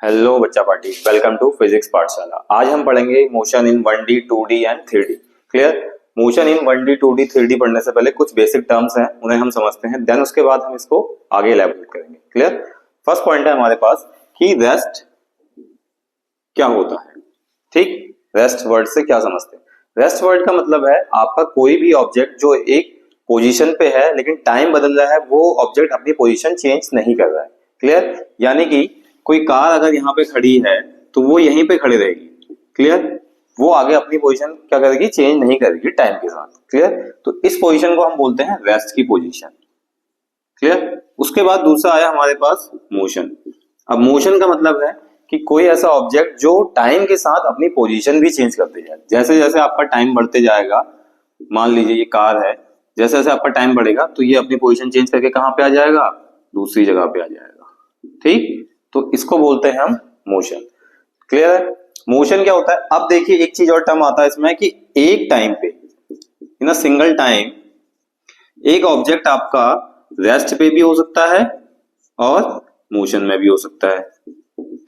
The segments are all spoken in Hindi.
हेलो बच्चा पार्टी, वेलकम टू फिजिक्स पाठशाला। आज हम पढ़ेंगे motion in 1D, 2D and 3D। Clear. Motion in 1D, 2D, 3D पढ़ने से पहले कुछ बेसिक टर्म्स हैं, उन्हें हम समझते हैं, देन उसके बाद हम इसको आगे इलैबोरेट करेंगे। क्लियर। फर्स्ट पॉइंट है हमारे पास कि रेस्ट क्या होता है। ठीक, रेस्ट वर्ड से क्या समझते हैं? रेस्ट वर्ड का मतलब है आपका कोई भी ऑब्जेक्ट जो एक पोजीशन पे है लेकिन टाइम बदल रहा है, वो ऑब्जेक्ट अपनी पोजीशन चेंज नहीं कर रहा है। क्लियर। यानी कि कोई कार अगर यहाँ पे खड़ी है तो वो यहीं पे खड़ी रहेगी। क्लियर। वो आगे अपनी पोजीशन क्या करेगी? चेंज नहीं करेगी टाइम के साथ। क्लियर। तो इस पोजीशन को हम बोलते हैं रेस्ट की पोजीशन। क्लियर। उसके बाद दूसरा आया हमारे पास मोशन। अब मोशन का मतलब है कि कोई ऐसा ऑब्जेक्ट जो टाइम के साथ अपनी पोजीशन भी चेंज करते जाए। जैसे जैसे आपका टाइम बढ़ते जाएगा, मान लीजिए ये कार है, जैसे जैसे आपका टाइम बढ़ेगा तो ये अपनी पोजीशन चेंज करके कहां पे आ जाएगा? दूसरी जगह पे आ जाएगा। ठीक, तो इसको बोलते हैं हम मोशन। क्लियर है। मोशन क्या होता है? अब देखिए एक चीज और टर्म आता है इसमें कि एक टाइम पे, इन अ सिंगल टाइम, एक ऑब्जेक्ट आपका रेस्ट पे भी हो सकता है और मोशन में भी हो सकता है।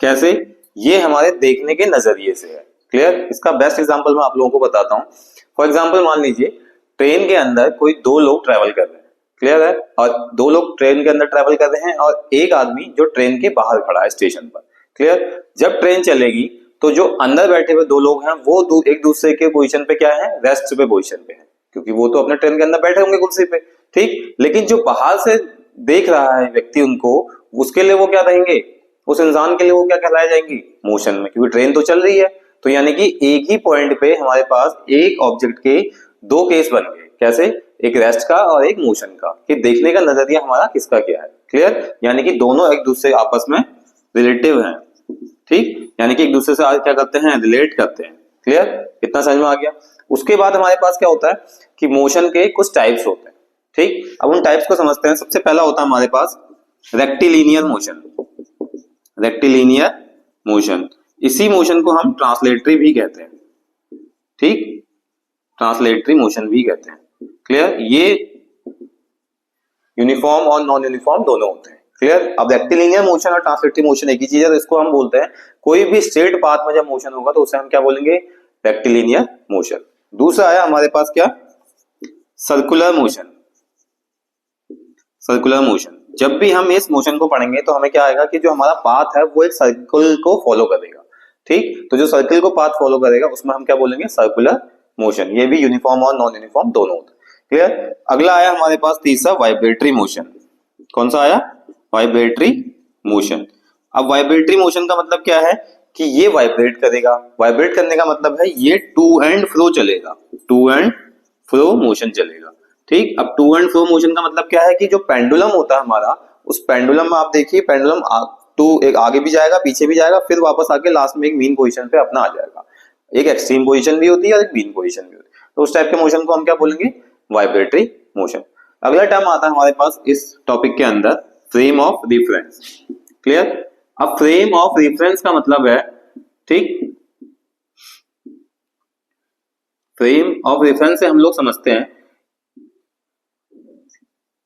कैसे? ये हमारे देखने के नजरिए से है। क्लियर। इसका बेस्ट एग्जांपल मैं आप लोगों को बताता हूं। फॉर एग्जांपल मान लीजिए ट्रेन के अंदर कोई दो लोग ट्रेवल कर रहे हैं। क्लियर है। और दो लोग ट्रेन के अंदर ट्रेवल कर रहे हैं और एक आदमी जो ट्रेन के बाहर खड़ा है स्टेशन पर। क्लियर। जब ट्रेन चलेगी तो जो अंदर बैठे हुए दो लोग हैं वो एक दूसरे के पोजीशन पे क्या है? रेस्ट पे पोजीशन पे है, क्योंकि वो तो अपने ट्रेन के अंदर बैठे होंगे कुर्सी पे। ठीक, लेकिन जो बाहर से देख रहा है व्यक्ति उनको, उसके लिए वो क्या रहेंगे? उस इंसान के लिए वो क्या कहलाए जाएंगी? मोशन में, क्योंकि ट्रेन तो चल रही है। तो यानी कि एक ही पॉइंट पे हमारे पास एक ऑब्जेक्ट के दो केस बन गए। कैसे? एक रेस्ट का और एक मोशन का, कि देखने का नजरिया हमारा किसका क्या है। क्लियर। यानी कि दोनों एक दूसरे आपस में रिलेटिव हैं। ठीक, यानी कि एक दूसरे से आज क्या करते हैं? रिलेट करते हैं। क्लियर। इतना समझ में आ गया। उसके बाद हमारे पास क्या होता है कि मोशन के कुछ टाइप्स होते हैं। ठीक, अब उन टाइप्स को समझते हैं। सबसे पहला होता है हमारे पास रेक्टिलिनियर मोशन। रेक्टिलिनियर मोशन, इसी मोशन को हम ट्रांसलेटरी भी कहते हैं। ठीक, ट्रांसलेटरी मोशन भी कहते हैं। क्लियर। ये यूनिफॉर्म और नॉन यूनिफॉर्म दोनों होते हैं। क्लियर। अब रेक्टिलिनियर मोशन और ट्रांसलेटरी मोशन एक ही चीज है, तो इसको हम बोलते हैं कोई भी स्ट्रेट पाथ में जब मोशन होगा तो उसे हम क्या बोलेंगे? Rectilinear motion. दूसरा आया हमारे पास क्या? Circular motion. सर्कुलर मोशन, जब भी हम इस मोशन को पढ़ेंगे तो हमें क्या आएगा कि जो हमारा पाथ है वो एक सर्कल को फॉलो करेगा। ठीक, तो जो सर्कल को पाथ फॉलो करेगा उसमें हम क्या बोलेंगे? Circular motion. ये भी यूनिफॉर्म और नॉन यूनिफॉर्म दोनों होते हैं। क्लियर। अगला आया हमारे पास तीसरा, वाइब्रेटरी मोशन। कौन सा आया? Vibratory motion. अब वाइब्रेटरी मोशन का मतलब क्या है कि ये वाइब्रेट करेगा। वाइब्रेट करने का मतलब है ये टू एंड फ्रो चलेगा। टू एंड फ्लो मोशन चलेगा। ठीक, अब टू एंड फ्रो मोशन का मतलब क्या है कि जो पेंडुलम होता है हमारा, उस पेंडुलम में आप देखिए पेंडुलम एक आगे भी जाएगा, पीछे भी जाएगा, फिर वापस आके लास्ट में एक मीन पोजीशन पे अपना आ जाएगा। एक एक्सट्रीम पोजीशन भी होती है और एक मीन पोजीशन भी होती है। तो उस टाइप के मोशन को हम क्या बोलेंगे? Vibratory motion. अगला टर्म आता है हमारे पास इस टॉपिक के अंदर, फ्रेम ऑफ रिफरेंस। क्लियर। अब फ्रेम ऑफ रिफरेंस का मतलब है, ठीक, फ्रेम ऑफ रेफरेंस से हम लोग समझते हैं।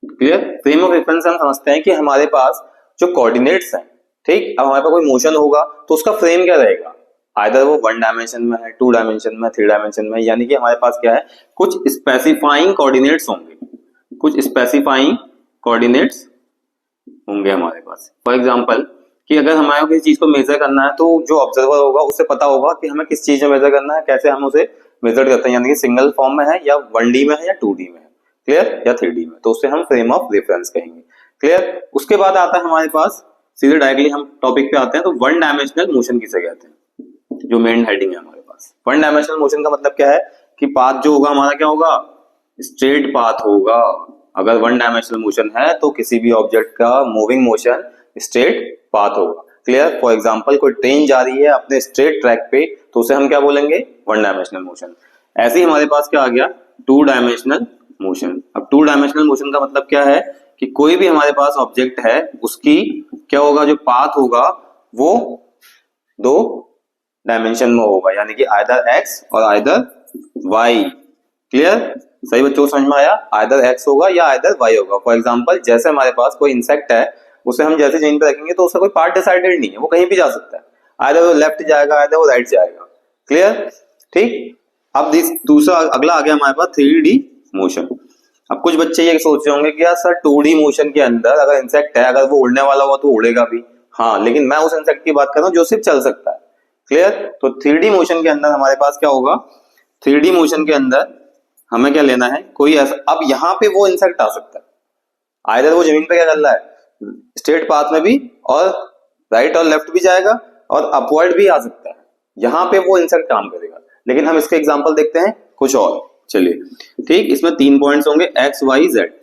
क्लियर। फ्रेम ऑफ रेफरेंस से हम समझते हैं कि हमारे पास जो कोऑर्डिनेट्स हैं, ठीक, अब हमारे पास कोई मोशन होगा तो उसका फ्रेम क्या रहेगा? आइदर वो वन डायमेंशन में है, टू डायमेंशन में, थ्री डायमेंशन में, यानी कि हमारे पास क्या है? कुछ स्पेसिफाइंग कोऑर्डिनेट्स होंगे। कुछ स्पेसिफाइंग कोऑर्डिनेट्स होंगे हमारे पास। फॉर एग्जांपल कि अगर हमारे किसी चीज को मेजर करना है तो जो ऑब्जर्वर होगा उसे पता होगा कि हमें किस चीज में मेजर करना है, कैसे हम उसे मेजर करते हैं, यानी कि सिंगल फॉर्म में है या 1D में है या 2D में है। क्लियर, या 3D में, तो उसे हम फ्रेम ऑफ रेफरेंस कहेंगे। क्लियर। उसके बाद आता है हमारे पास, सीधे डायरेक्टली हम टॉपिक पे आते हैं, तो वन डायमेंशनल मोशन किसे कहते हैं, जो मेन हेडिंग है हमारे पास। वन डायमेंशनल मोशन का मतलब क्या है कि पाथ जो होगा हमारा क्या होगा? स्ट्रेट पाथ होगा। अगर वन डायमेंशनल मोशन है तो किसी भी ऑब्जेक्ट का मूविंग मोशन स्ट्रेट पाथ होगा। क्लियर। फॉर एग्जांपल कोई ट्रेन जा रही है अपने स्ट्रेट ट्रैक पे, तो उसे हम क्या बोलेंगे? One dimensional motion. ऐसे ही हमारे पास क्या आ गया? Two dimensional motion. अब टू डायमेंशनल मोशन का मतलब क्या है कि कोई भी हमारे पास ऑब्जेक्ट है उसकी क्या होगा? जो पाथ होगा वो दो डायमेंशन में होगा, यानी कि आइदर एक्स और आइदर वाई। क्लियर। सही बच्चों को समझ में आया? आइदर एक्स होगा या आइदर वाई होगा। फॉर एग्जांपल जैसे हमारे पास कोई इंसेक्ट है उसे हम जैसे जमीन पे रखेंगे तो उसका कोई पार्ट डिसाइडेड नहीं है, वो कहीं भी जा सकता है, आइदर वो लेफ्ट जाएगा आइदर वो राइट जाएगा। क्लियर? ठीक। अब दूसरा अगला आ गया हमारे पास 3D मोशन। अब कुछ बच्चे ये सोच रहे होंगे कि यार सर 2D मोशन के अंदर अगर इंसेक्ट है, अगर वो उड़ने वाला हुआ तो उड़ेगा भी, हाँ, लेकिन मैं उस इंसेक्ट की बात कर रहा हूँ जो सिर्फ चल सकता है। क्लियर? तो 3D मोशन के अंदर हमारे पास क्या होगा, 3D मोशन के अंदर हमें क्या लेना है, कोई ऐसा, अब यहाँ पे वो इंसेक्ट आ सकता है, आइदर वो जमीन पे क्या कर रहा है, स्ट्रेट पाथ में भी, और राइट और लेफ्ट भी जाएगा, और अपवर्ड भी आ सकता है, यहाँ पे वो इंसेक्ट काम करेगा। लेकिन हम इसके एग्जांपल देखते हैं कुछ और। चलिए, ठीक, इसमें 3 पॉइंट्स होंगे एक्स वाई जेड।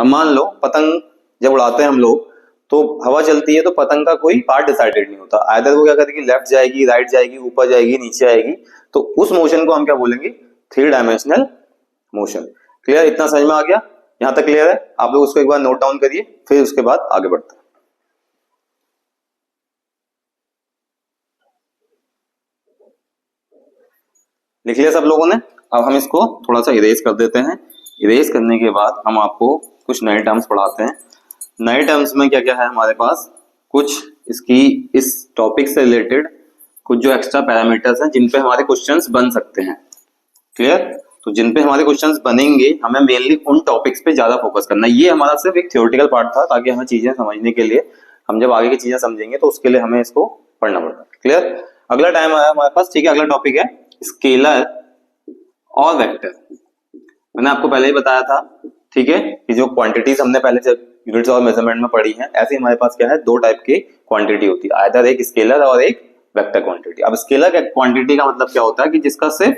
अब मान लो पतंग जब उड़ाते हैं हम लोग, तो हवा चलती है तो पतंग का कोई पार्ट डिसाइडेड नहीं होता, आइदर वो क्या करेगी, लेफ्ट जाएगी, राइट जाएगी, ऊपर जाएगी, नीचे आएगी, तो उस मोशन को हम क्या बोलेंगे, 3 डायमेंशनल मोशन। क्लियर? इतना समझ में आ गया? यहां तक क्लियर है? आप लोग उसको एक बार नोट डाउन करिए, फिर उसके बाद आगे बढ़ते हैं। लिख लिया सब लोगों ने? अब हम इसको थोड़ा सा इरेज कर देते हैं। इरेज करने के बाद हम आपको कुछ नए टर्म्स पढ़ाते हैं। नए टर्म्स में क्या क्या है हमारे पास, कुछ इसकी इस टॉपिक से रिलेटेड कुछ जो एक्स्ट्रा पैरामीटर्स हैं जिन पे हमारे क्वेश्चंस बन सकते हैं। क्लियर? तो जिन पे हमारे क्वेश्चंस बनेंगे हमें मेनली उन टॉपिक्स पे ज्यादा फोकस करना है। ये हमारा सिर्फ एक थ्योरेटिकल पार्ट था, ताकि हमें चीजें समझने के लिए, हम जब आगे की चीजें समझेंगे तो उसके लिए हमें इसको पढ़ना पड़ता है। क्लियर? अगला टाइम आया हमारे पास, ठीक है, अगला टॉपिक है स्केलर और वेक्टर। मैंने आपको पहले ही बताया था, ठीक है, कि जो क्वांटिटीज हमने पहले यूनिट्स और मेजरमेंट में पढ़ी है, ऐसे हमारे पास क्या है, 2 टाइप की क्वांटिटी होती है, आइदर एक स्केलर और एक वेक्टर क्वांटिटी। अब स्केलर क्वांटिटी का मतलब क्या होता है कि जिसका सिर्फ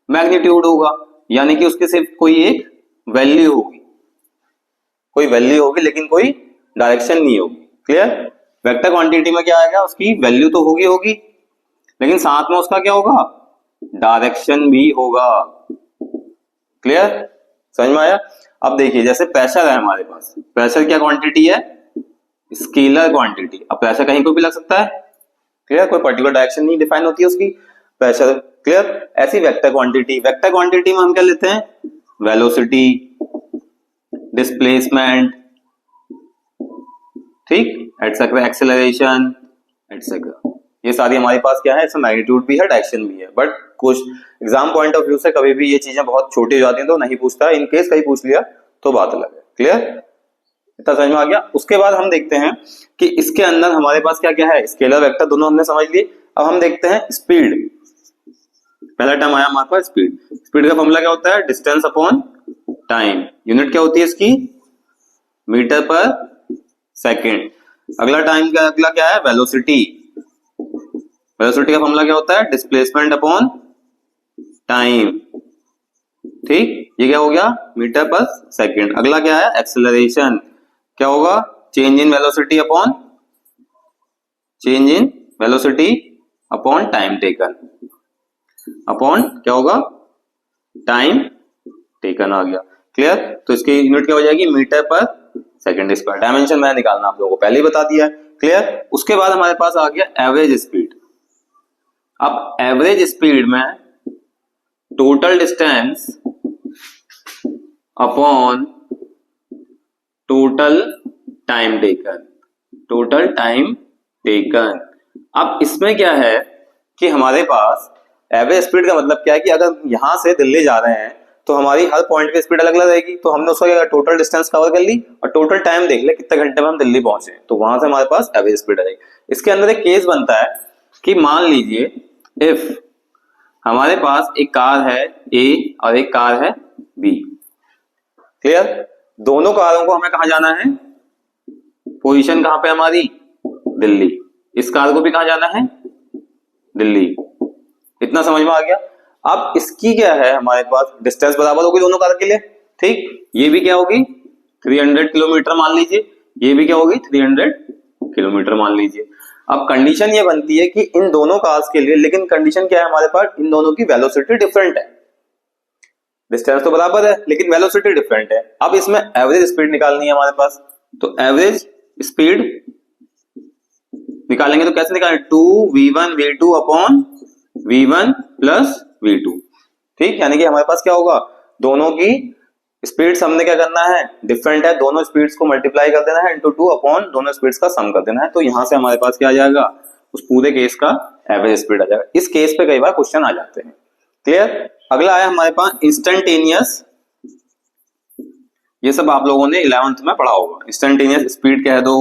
मैग्नीट्यूड होगा, यानी कि उसकी सिर्फ कोई एक वैल्यू होगी, कोई वैल्यू होगी लेकिन कोई डायरेक्शन नहीं होगी। क्लियर? वेक्टर क्वांटिटी में क्या आएगा, उसकी वैल्यू तो होगी लेकिन साथ में उसका क्या होगा, डायरेक्शन भी होगा। क्लियर? समझ में आया? अब देखिए, जैसे प्रेशर है हमारे पास, प्रेशर क्या क्वांटिटी है, स्केलर क्वांटिटी। अब प्रेशर कहीं को भी लग सकता है। क्लियर? कोई पर्टिकुलर डायरेक्शन नहीं डिफाइन होती है उसकी, प्रेशर। क्लियर? ऐसी वेक्टर क्वांटिटी, वेक्टर क्वांटिटी में हम क्या लेते हैं, वेलोसिटी, डिस्प्लेसमेंट, ठीक, एटसेट्रा, एक्सेलरेशन, एटसेट्रा, ये सारी हमारे पास क्या है, इसमें मैग्नीट्यूड भी है, डायरेक्शन भी है। बट कुछ एग्जाम पॉइंट ऑफ व्यू से कभी भी ये चीजें बहुत छोटी हो जाती हैं तो नहीं पूछता, इन केस कहीं पूछ लिया तो बात अलग है। क्लियर? इतना समझ में आ गया? उसके बाद हम देखते हैं कि इसके अंदर हमारे पास क्या क्या है, स्केलर वेक्टर दोनों हमने समझ लिए। अब हम देखते हैं स्पीड। पहला टर्म आया हमारे पास स्पीड। स्पीड का फॉर्मूला क्या होता है, डिस्टेंस अपॉन टाइम। यूनिट क्या होती है इसकी, मीटर पर सेकेंड। अगला क्या है, वेलोसिटी। वेलोसिटी का फॉर्मूला क्या होता है, डिस्प्लेसमेंट अपॉन टाइम। ठीक, ये क्या हो गया, मीटर पर सेकेंड। अगला क्या है, एक्सेलरेशन। क्या होगा, change in velocity upon time taken, upon क्या होगा, टाइम टेकन आ गया। क्लियर? तो इसकी यूनिट क्या हो जाएगी, मीटर पर सेकेंड स्क्वायर। डायमेंशन मैं निकालना आप लोगों को पहले ही बता दिया है। क्लियर? उसके बाद हमारे पास आ गया एवरेज स्पीड। अब एवरेज स्पीड में total distance upon total time taken. अब इसमें क्या है कि हमारे पास एवरेज स्पीड का मतलब क्या है कि अगर यहां से दिल्ली जा रहे हैं तो हमारी हर पॉइंट पे स्पीड अलग अलग रहेगी, तो हमने उसका टोटल डिस्टेंस कवर कर ली और टोटल टाइम देख ले कितने घंटे में हम दिल्ली पहुंचे, तो वहां से हमारे पास एवरेज स्पीड आएगी। इसके अंदर एक केस बनता है कि मान लीजिए इफ हमारे पास एक कार है ए और एक कार है बी। क्लियर? दोनों कारों को हमें कहां जाना है, पोजीशन कहां पे हमारी, दिल्ली। इस कार को भी कहां जाना है, दिल्ली। इतना समझ में आ गया? अब इसकी क्या है, हमारे पास डिस्टेंस बराबर होगी दोनों कार के लिए। ठीक, ये भी क्या होगी 300 किलोमीटर मान लीजिए, ये भी क्या होगी 300 किलोमीटर मान लीजिए। अब कंडीशन ये बनती है कि इन दोनों कार्स के लिए, लेकिन कंडीशन क्या है हमारे पास, इन दोनों की वेलोसिटी डिफरेंट है। डिस्टेंस तो बराबर है लेकिन वेलोसिटी डिफरेंट है। अब इसमें एवरेज स्पीड निकालनी है हमारे पास, तो एवरेज स्पीड निकालेंगे तो कैसे निकालेंगे, 2v1 v2 upon v1 plus v2। ठीक, यानी कि हमारे पास क्या होगा, दोनों की स्पीड्स हमने क्या करना है, डिफरेंट है, दोनों स्पीड्स को मल्टीप्लाई कर देना है इंटू 2 अपॉन दोनों स्पीड्स का सम कर देना है। तो यहां से हमारे पास क्या आ जाएगा, उस पूरे केस का एवरेज स्पीड आ जाएगा। इस केस पे कई बार क्वेश्चन आ जाते हैं। क्लियर। अगला आया हमारे पास इंस्टेंटेनियस। ये सब आप लोगों ने 11th में पढ़ा होगा। इंस्टेंटेनियस स्पीड कह दो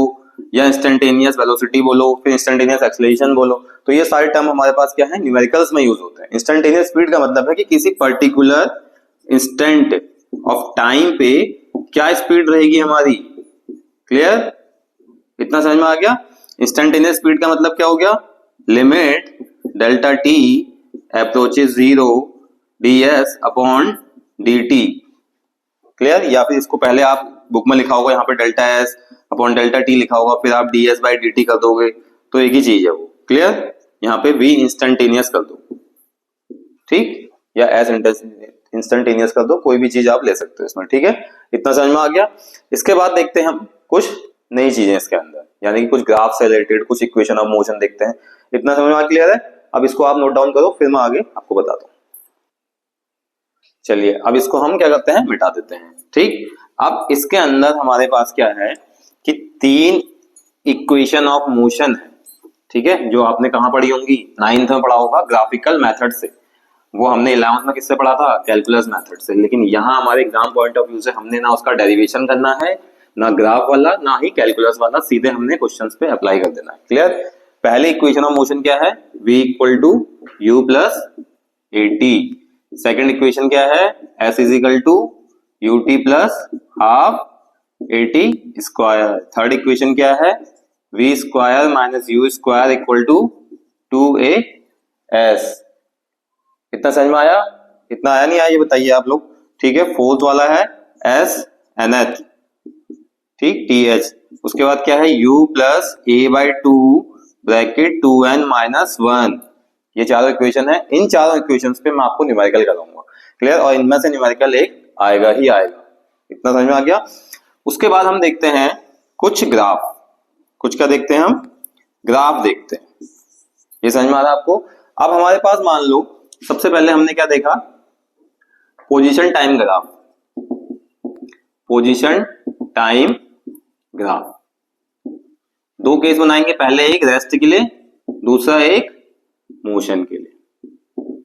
या इंस्टेंटेनियस वेलोसिटी बोलो, फिर इंस्टेंटेनियस एक्सेलरेशन बोलो, तो ये सारे टर्म हमारे पास क्या है, न्यूमेरिकल्स में यूज होते हैं। इंस्टेंटेनियस स्पीड का मतलब है कि किसी पर्टिकुलर इंस्टेंट ऑफ टाइम पे क्या स्पीड रहेगी हमारी। क्लियर, इतना समझ में आ गया। इंस्टेंटेनियस स्पीड का मतलब क्या हो गया, limit delta T approaches 0 ds upon dt। Clear, या फिर इसको पहले आप बुक में लिखा होगा, यहाँ पे delta S upon delta T लिखा होगा, फिर आप ds बाई dt कर दोगे तो एक ही चीज है वो। क्लियर, यहाँ पे v इंस्टेंटेनियस कर दो, ठीक, या एस इंस्टेंटेनियस कर दो, कोई भी चीज आप ले सकते हो इसमें। ठीक है, इतना समझ में आ गया। इसके बाद देखते हैं हम कुछ नई चीजें इसके अंदर, यानी कि कुछ ग्राफ से रिलेटेड कुछ इक्वेशन ऑफ मोशन देखते हैं। इतना समझ में क्लियर है। अब इसको आप नोट डाउन करो, फिर मैं आगे आपको बता दूं। चलिए अब इसको हम क्या करते हैं, मिटा देते हैं। ठीक, अब इसके अंदर हमारे पास क्या है कि 3 इक्वेशन ऑफ मोशन है। ठीक है, जो आपने कहां पढ़ी होंगी, 9th में पढ़ा होगा ग्राफिकल मेथड से। वो हमने 11th में किससे पढ़ा था, कैलकुलस मेथड से। लेकिन यहाँ हमारे एग्जाम पॉइंट ऑफ व्यू से हमने ना उसका डेरिवेशन करना है, ना ग्राफ वाला, ना ही कैलकुलस वाला, सीधे हमने क्वेश्चंस पे अप्लाई कर देना है। क्लियर। पहले इक्वेशन ऑफ मोशन क्या है, v equal to u plus a t. Second equation क्या है, s is equal to u t plus half a t square. Third equation क्या है, v square minus u square equal to 2as। इतना समझ में आया, इतना आया नहीं आया ये बताइए आप लोग। ठीक है, फोर्थ वाला है s nth, ठीक, th। उसके बाद क्या है, u plus a by 2 bracket 2n minus 1। ये चारों इक्वेशन है। इन चारों इक्वेशंस पे मैं आपको न्यूमेरिकल कराऊंगा। क्लियर, और इनमें से न्यूमेरिकल एक आएगा ही आएगा। इतना समझ में आ गया। उसके बाद हम देखते हैं कुछ ग्राफ। कुछ क्या देखते हैं हम, ग्राफ देखते हैं। ये समझ में आ रहा है आपको। अब हमारे पास मान लो सबसे पहले हमने क्या देखा, position time graph. Position time graph दो केस बनाएंगे, पहले एक रेस्ट के लिए, दूसरा एक मोशन के लिए।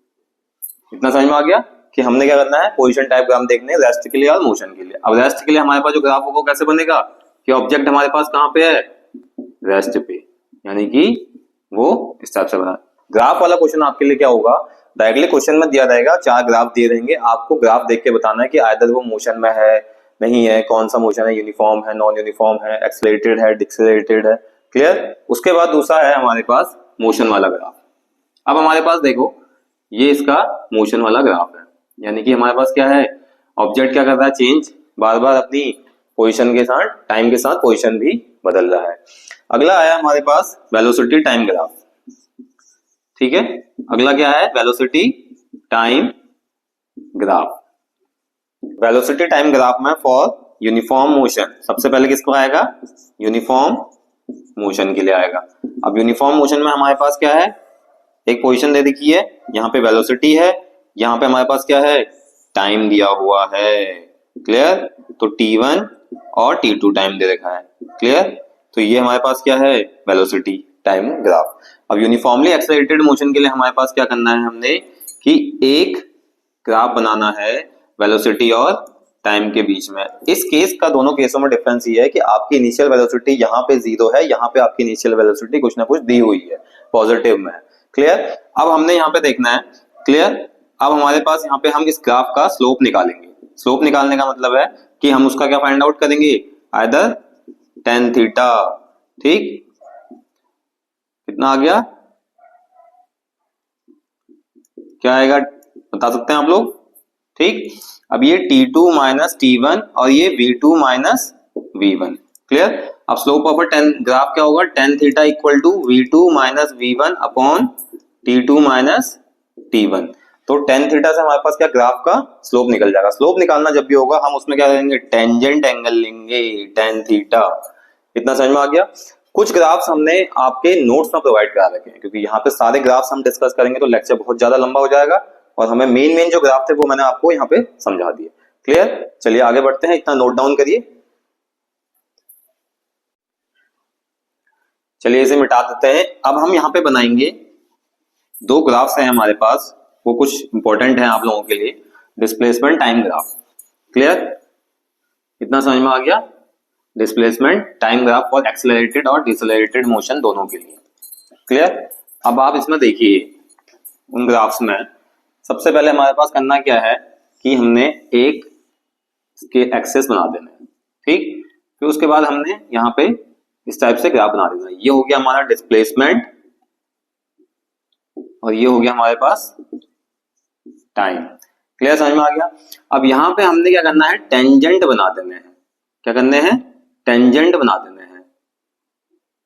इतना समझ में आ गया कि हमने क्या करना है, पोजीशन टाइप ग्राफ देखने रेस्ट के लिए और मोशन के लिए। अब रेस्ट के लिए हमारे पास जो ग्राफ होगा कैसे बनेगा कि ऑब्जेक्ट हमारे पास कहां पे है, रेस्ट पे, यानी कि वो इस टाइप से बना। ग्राफ वाला क्वेश्चन आपके लिए क्या होगा, डायरेक्टली क्वेश्चन में दिया जाएगा, 4 ग्राफ दिए रहेंगे, आपको ग्राफ देख के बताना है कि आइदर वो मोशन में है, नहीं है, कौन सा मोशन है, यूनिफॉर्म है, नॉन यूनिफॉर्म है, एक्सेलरेटेड है, डिक्सेलरेटेड है। क्लियर। उसके बाद दूसरा है हमारे पास मोशन वाला ग्राफ। अब हमारे पास देखो ये इसका मोशन वाला ग्राफ है, यानी कि हमारे पास क्या है, ऑब्जेक्ट क्या कर रहा है, चेंज, बार बार अपनी पोजीशन के साथ, टाइम के साथ पोजीशन भी बदल रहा है। अगला आया हमारे पास वेलोसिटी टाइम ग्राफ। ठीक है, अगला क्या है, velocity time graph. Velocity time graph में फॉर यूनिफॉर्म मोशन सबसे पहले किसको आएगा, यूनिफॉर्म मोशन के लिए आएगा। अब यूनिफॉर्म मोशन में हमारे पास क्या है, एक पोजीशन दे रखी है, यहाँ पे वेलोसिटी है, यहाँ पे हमारे पास क्या है, टाइम दिया हुआ है। क्लियर, तो t1 और t2 टाइम दे रखा है। क्लियर, तो ये हमारे पास क्या है, वेलोसिटी टाइम ग्राफ। अब यूनिफॉर्मली एक्सेलरेटेड मोशन के लिए हमारे पास क्या करना है, हमने कि एक ग्राफ बनाना है वेलोसिटी और टाइम के बीच में। इस केस का दोनों केसों में डिफरेंस ये है कि आपकी इनिशियल वेलोसिटी यहाँ पे 0 है, यहाँ पे आपकी इनिशियल वेलोसिटी कुछ ना कुछ दी हुई है, पॉजिटिव में है। क्लियर, अब हमने यहाँ पे देखना है। क्लियर, अब हमारे पास यहाँ पे हम इस ग्राफ का स्लोप निकालेंगे। स्लोप निकालने का मतलब है कि हम उसका क्या फाइंड आउट करेंगे, आइदर tan थीटा। ठीक, कितना आ गया, क्या आएगा बता सकते हैं आप लोग। ठीक, अब ये t2 माइनस t1 और ये v2 माइनस v1। क्लियर, अब स्लोप ऑफ टेन ग्राफ क्या होगा, tan theta equal to v2 minus v1 upon t2 minus t1। तो tan थीटा से हमारे पास क्या, ग्राफ का स्लोप निकल जाएगा। स्लोप निकालना जब भी होगा हम उसमें क्या करेंगे, टेंजेंट एंगल लेंगे, tan थीटा। इतना समझ में आ गया। कुछ ग्राफ्स हमने आपके नोट्स में प्रोवाइड करा रखे हैं, क्योंकि यहाँ पे सारे ग्राफ्स हम डिस्कस करेंगे तो लेक्चर बहुत ज्यादा लंबा हो जाएगा, और हमें मेन जो ग्राफ थे वो मैंने आपको यहाँ पे समझा दिए। क्लियर? चलिए आगे बढ़ते हैं, इतना नोट डाउन करिए। चलिए इसे मिटा देते हैं। अब हम यहाँ पे बनाएंगे दो ग्राफ्स हैं हमारे पास, वो कुछ इंपॉर्टेंट है आप लोगों के लिए। Displacement time graph, clear? इतना समझ में आ गया? Displacement time graph for accelerated और डिसेलरेटेड मोशन दोनों के लिए, क्लियर? अब आप इसमें देखिए उन ग्राफ्स में सबसे पहले हमारे पास करना क्या है कि हमने एक इसके एक्सेस बना देना है, ठीक? फिर उसके बाद हमने यहाँ पे इस टाइप से ग्राफ बना देना है। ये हो गया हमारा डिस्प्लेसमेंट और ये हो गया हमारे पास टाइम। क्लियर? समझ में आ गया? अब यहाँ पे हमने क्या करना है, टेंजेंट बना देने हैं। क्या करने हैं? टेंजेंट बना देने हैं।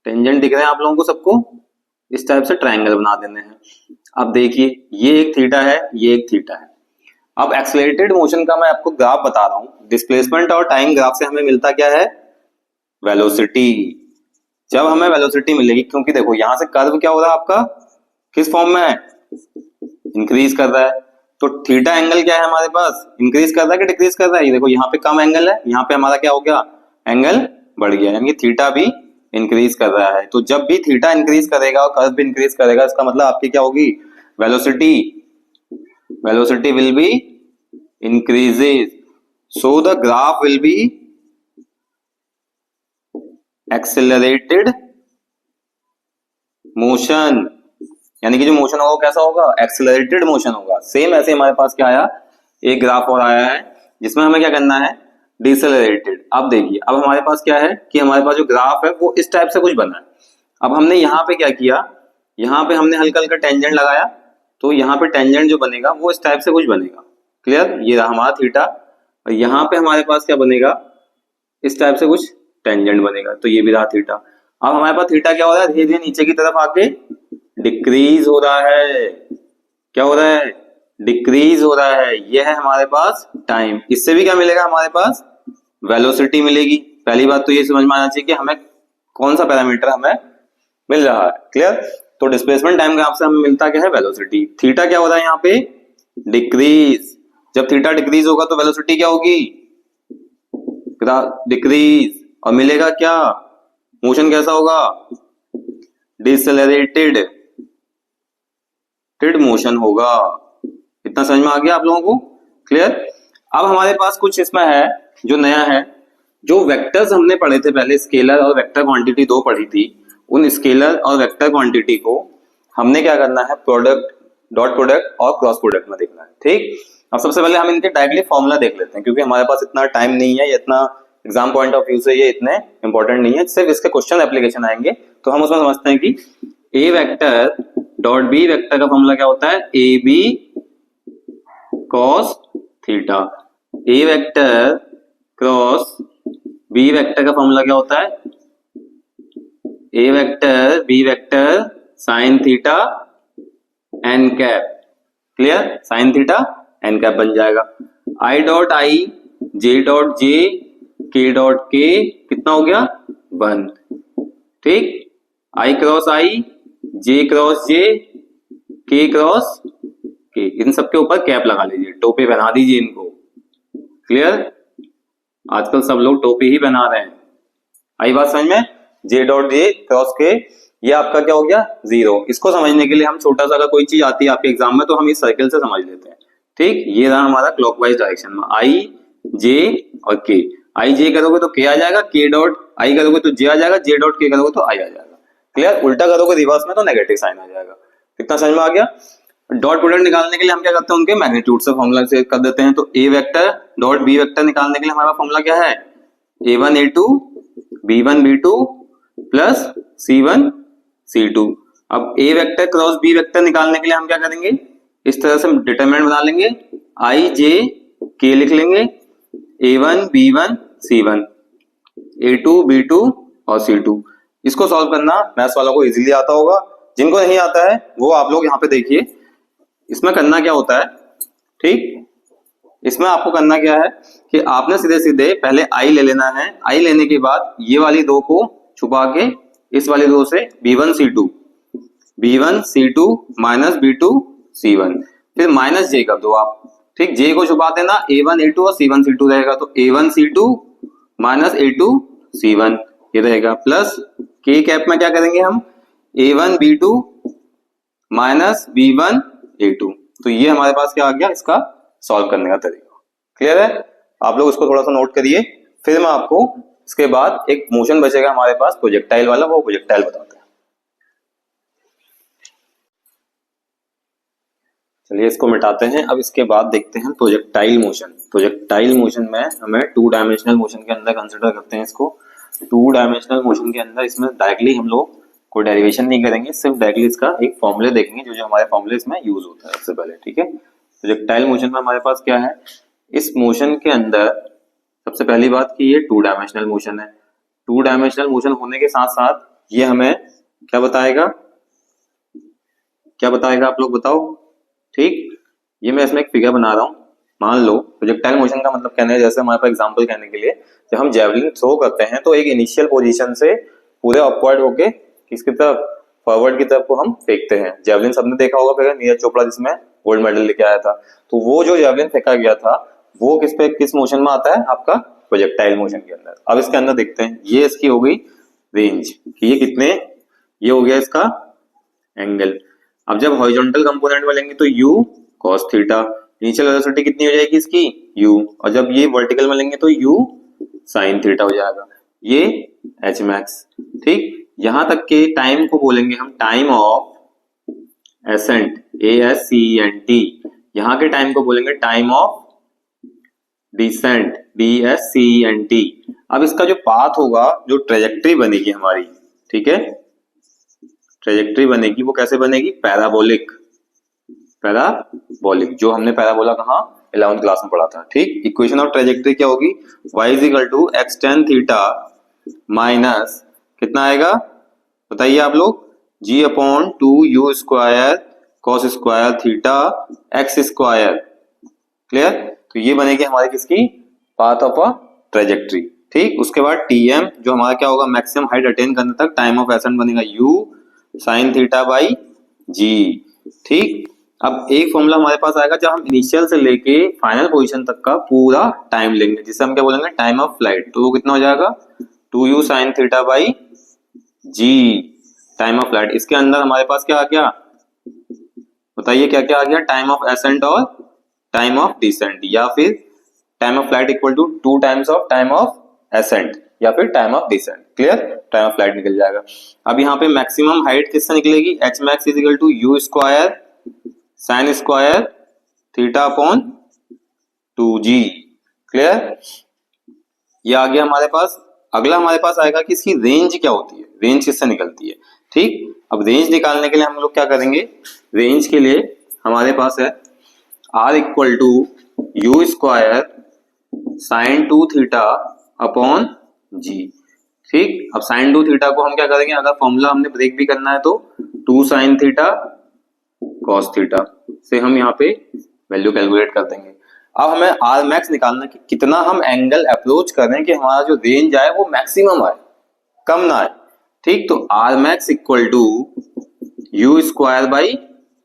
टेंजेंट दिख रहे हैं आप लोगों को सबको? इस टाइप से ट्रायंगल बना देने हैं। अब देखिए ये एक थीटा है, ये एक थीटा है। अब एक्सेलरेटेड मोशन का मैं आपको ग्राफ बता रहा हूं। डिस्प्लेसमेंट और टाइम ग्राफ से हमें मिलता क्या है? वेलोसिटी। जब हमें वेलोसिटी मिलेगी, क्योंकि देखो यहां से कर्व क्या हो रहा है आपका, किस फॉर्म में है? इंक्रीज कर रहा है। तो थीटा एंगल क्या है हमारे पास? इंक्रीज कर रहा है कि डिक्रीज कर रहा है? ये देखो यहाँ पे कम एंगल है, यहाँ पे हमारा क्या हो गया? एंगल बढ़ गया, यानी थीटा भी इंक्रीज कर रहा है। तो जब भी थीटा इंक्रीज करेगा और कर्व भी इंक्रीज करेगा, इसका मतलब आपकी क्या होगी? Velocity. Velocity will be increases, so the graph will be accelerated motion, यानी कि जो मोशन होगा वो कैसा होगा? एक्सेलरेटेड मोशन होगा। सेम ऐसे हमारे पास क्या आया, एक ग्राफ और आया है जिसमें हमें क्या करना है? डिसेलरेटेड। अब देखिए अब हमारे पास क्या है कि हमारे पास जो ग्राफ है वो इस टाइप से कुछ बना है। अब हमने यहाँ पे क्या किया, यहाँ पे हमने हल्का हल्का टेंजेंट लगाया, तो यहाँ पे टेंजेंट जो बनेगा वो इस टाइप से कुछ बनेगा। क्लियर? ये रहा हमारा थीटा और यहाँ पे हमारे पास क्या बनेगा? इस टाइप से कुछ टेंजेंट बनेगा, तो ये भी रहा थीटा। अब हमारे पास थीटा क्या हो रहा है? धीरे धीरे नीचे की तरफ आके डिक्रीज हो रहा है। क्या हो रहा है? डिक्रीज हो रहा है। ये है हमारे पास टाइम। इससे भी क्या मिलेगा हमारे पास? वेलोसिटी मिलेगी। पहली बात तो ये समझ में आना चाहिए कि हमें कौन सा पैरामीटर हमें मिल रहा है। क्लियर? तो डिस्प्लेसमेंट टाइम ग्राफ से हमें मिलता क्या है? वेलोसिटी। थीटा क्या हो रहा है यहाँ पे? डिक्रीज। जब थीटा डिक्रीज होगा तो वेलोसिटी क्या होगी? डिक्रीज। और मिलेगा क्या? मोशन कैसा होगा? डिसेलरेटेड मोशन होगा। इतना समझ में आ गया आप लोगों को? क्लियर? अब हमारे पास कुछ इसमें है जो नया है। जो वेक्टर्स हमने पढ़े थे पहले, स्केलर और वेक्टर क्वांटिटी दो पढ़ी थी, उन स्केलर और वेक्टर क्वांटिटी को हमने क्या करना है? प्रोडक्ट, डॉट प्रोडक्ट और क्रॉस प्रोडक्ट में देखना है। ठीक? अब सबसे पहले हम इनके डायरेक्टली फॉर्मूला देख लेते हैं, क्योंकि हमारे पास इतना टाइम नहीं है, इतना एग्जाम पॉइंट ऑफ व्यू से ये इतने इंपॉर्टेंट नहीं है, सिर्फ इसके क्वेश्चन एप्लीकेशन आएंगे तो हम उसमें समझते हैं कि A vector dot B vector का फॉर्मूला क्या होता है? A B cos theta. A vector cross B vector का फॉर्मूला क्या होता है? A vector B vector sine theta N cap. Clear? Sine theta N cap बन जाएगा। I dot I J dot J के डॉट के कितना हो गया? 1। ठीक? आई क्रॉस आई, जे क्रॉस जे, के क्रॉस के, इन सबके ऊपर कैप लगा लीजिए, टोपी पहना दीजिए इनको। क्लियर? आजकल सब लोग टोपी ही पहना रहे हैं। आई बात समझ में? जे डॉट जे क्रॉस के, ये आपका क्या हो गया? 0। इसको समझने के लिए हम छोटा सा अगर कोई चीज आती है आपके एग्जाम में तो हम इस सर्कल से समझ लेते हैं। ठीक? ये रहा हमारा क्लॉकवाइज डायरेक्शन में आई जे और के। आई जे करोगे तो के आ जाएगा, के डॉट आई करोगे तो जे आ जाएगा, जे डॉट के करोगे तो आई आ जाएगा। क्लियर? उल्टा करोगे रिवर्स में तो नेगेटिव साइन आ जाएगा। कितना समझ में आ गया? डॉट प्रोडक्ट निकालने के लिए हम क्या करते हैं? उनके मैग्नीट्यूड से फॉर्मूला से कर देते हैं। तो ए वेक्टर डॉट बी वेक्टर निकालने के लिए हमारा फॉर्मूला क्या है? a1 a2 b1 b2 plus c1 c2। अब ए वेक्टर क्रॉस बी वेक्टर निकालने के लिए हम क्या करेंगे? इस तरह से डिटरमिनेंट बना लेंगे, आई जे के लिख लेंगे, a1 b1 c1 a2 b2 और c2। इसको सॉल्व करना मैथ्स वालों को इजीली आता होगा। जिनको नहीं आता है वो आप लोग यहाँ पे देखिए, इसमें करना क्या होता है। ठीक? इसमें आपको करना क्या है कि आपने सीधे सीधे पहले आई ले लेना है। आई लेने के बाद ये वाली दो को छुपा के इस वाली दो से b1 c2 minus b2 c1, फिर माइनस जे कर दो आप। ठीक, जे को छुपा देना, A1 A2 और C1 C2 रहेगा, तो A1 C2 minus A2 C1 ये रहेगा, प्लस के कैप में क्या करेंगे हम, A1 B2 minus B1 A2। तो ये हमारे पास क्या आ गया इसका सॉल्व करने का तरीका। क्लियर है? आप लोग इसको थोड़ा सा नोट करिए, फिर मैं आपको इसके बाद एक मोशन बचेगा हमारे पास प्रोजेक्टाइल वाला, वो प्रोजेक्टाइल बताते हैं। चलिए इसको मिटाते हैं। अब इसके बाद देखते हैं प्रोजेक्टाइल मोशन। प्रोजेक्टाइल मोशन में हमें टू डायमेंशनल मोशन के अंदर कंसिडर करते हैं इसको। टू डायमेंशनल मोशन के अंदर इसमें डायरेक्टली हम लोग कोई डेरिवेशन नहीं करेंगे, सिर्फ डायरेक्टली इसका एक फॉर्मूले देखेंगे जो जो हमारे फॉर्मूले इसमें यूज होता है सबसे पहले। ठीक है, प्रोजेक्टाइल मोशन में हमारे पास क्या है, इस मोशन के अंदर सबसे पहली बात कि ये टू डायमेंशनल मोशन है। टू डायमेंशनल मोशन होने के साथ साथ ये हमें क्या बताएगा, क्या बताएगा आप लोग बताओ। ठीक, ये मैं इसमें एक फिगर बना रहा हूँ। मान लो प्रोजेक्टाइल मोशन का मतलब कहने जैसे हमारे पास एग्जांपल कहने के लिए, जब हम जेवलिन थ्रो करते हैं तो एक इनिशियल पोजीशन से पूरे अपवर्ड होके किसकी तरफ, फॉरवर्ड की तरफ को हम फेंकते हैं। जेवलिन सबने देखा होगा फिगर, नीरज चोपड़ा जिसमें गोल्ड मेडल लेके आया था, तो वो जो जेवलिन फेंका गया था वो किस मोशन में आता है, आपका प्रोजेक्टाइल मोशन के अंदर। अब इसके अंदर देखते हैं, ये इसकी हो गई रेंज कि ये कितने, ये हो गया इसका एंगल। अब जब हॉरिजॉन्टल कंपोनेंट में लेंगे तो u cos theta, initial velocity कितनी हो जाएगी इसकी u, और जब ये वर्टिकल में लेंगे तो u sin थीटा हो जाएगा, ये h max। ठीक, यहां तक के टाइम को बोलेंगे हम टाइम ऑफ एसेंट, ASCENT। यहां के टाइम को बोलेंगे टाइम ऑफ डिसेंट, DSCENT। अब इसका जो पाथ होगा, जो ट्रेजेक्ट्री बनेगी हमारी, ठीक है, ट्रेजेक्ट्री बनेगी, वो कैसे बनेगी, पैराबोलिक। पैराबोलिक जो हमने पैराबोला कहाँ 11th क्लास में पढ़ा था। ठीक, इक्वेशन ऑफ ट्रेजेक्ट्री क्या होगी, y equal to x tan theta minus कितना आएगा बताइए आप लोग, g upon 2u square cos square theta x square. Clear? तो ये बनेगी हमारी किसकी, पाथ ऑफ अ ट्रेजेक्ट्री। ठीक, उसके बाद tm जो हमारा क्या होगा, मैक्सिमम हाइट अटेन करने तक टाइम ऑफ एसेंट बनेगा u साइन थीटा बाई जी। ठीक, अब एक फॉर्मूला हमारे पास आएगा जब हम इनिशियल से लेके फाइनल पोजीशन तक का पूरा टाइम लेंगे, जिसे हम क्या बोलेंगे, टाइम ऑफ फ्लाइट। तो वो कितना हो जाएगा, 2u sine theta by g, time of flight. इसके अंदर हमारे पास क्या आ गया बताइए, क्या क्या आ गया, टाइम ऑफ एसेंट और टाइम ऑफ डिसेंट, या फिर time of flight equal to 2 times of time of ascent या फिर time of descent. Clear? Time of flight निकल जाएगा। अब यहाँ पे मैक्सिमम हाइट किससे निकलेगी, h max is equal to u square sine square theta upon 2g। Clear? ये आ गया हमारे पास। अगला हमारे पास आएगा कि इसकी रेंज क्या होती है, रेंज किससे निकलती है। ठीक, अब रेंज निकालने के लिए हम लोग क्या करेंगे, रेंज के लिए हमारे पास है r equal to u square sine 2 theta upon G. ठीक, अब साइन 2 थीटा को हम क्या करेंगे, अगर फॉर्मूला हमने ब्रेक भी करना है तो 2 साइन थीटा कॉस थीटा से हम यहाँ पे वैल्यू कैलकुलेट कर देंगे। अब हमें आर मैक्स निकालना कि कितना हम एंगल अप्रोच कर रहे हैं कि हमारा जो रेंज आए वो मैक्सिमम आए, कम ना आए। ठीक, तो R max equal to U square by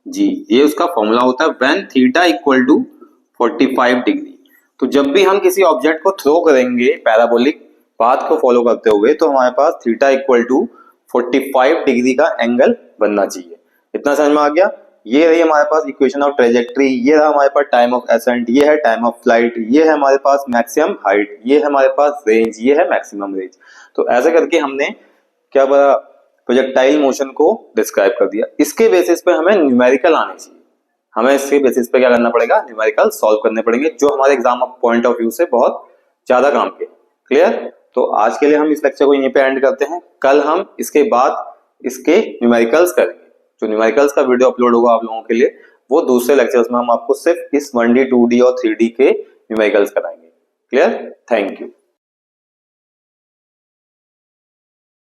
G, ये उसका फॉर्मूला होता है when theta equal to 45 degree. तो जब भी हम किसी ऑब्जेक्ट को थ्रो करेंगे पैराबोलिक पाथ को फॉलो करते हुए, तो हमारे पास थीटा इक्वल टू 45 डिग्री का एंगल बनना चाहिए। इतना समझ में आ गया? ये रही हमारे पास इक्वेशन ऑफ ट्रेजेक्ट्री, ये रहा हमारे पास टाइम ऑफ एसेंट, ये है टाइम ऑफ फ्लाइट, ये है हमारे पास मैक्सिमम हाइट, ये है हमारे पास रेंज, ये है मैक्सिमम रेंज। तो ऐसे करके हमने क्या बड़ा प्रोजेक्टाइल मोशन को डिस्क्राइब कर दिया। इसके बेसिस पे हमें न्यूमेरिकल आने चाहिए, हमें इसके बेसिस पे क्या करना पड़ेगा, न्यूमेरिकल सॉल्व करने पड़ेंगे, जो हमारे एग्जाम पॉइंट ऑफ व्यू से बहुत ज्यादा काम के। क्लियर? तो आज के लिए हम इस लेक्चर को यहीं पे एंड करते हैं। कल हम इसके बाद इसके न्यूमेरिकल्स करेंगे। जो न्यूमेरिकल्स का वीडियो अपलोड होगा आप लोगों के लिए, वो दूसरे लेक्चर्स में हम आपको सिर्फ इस 1D 2D और 3D के न्यूमेरिकल्स कराएंगे। क्लियर? Thank you.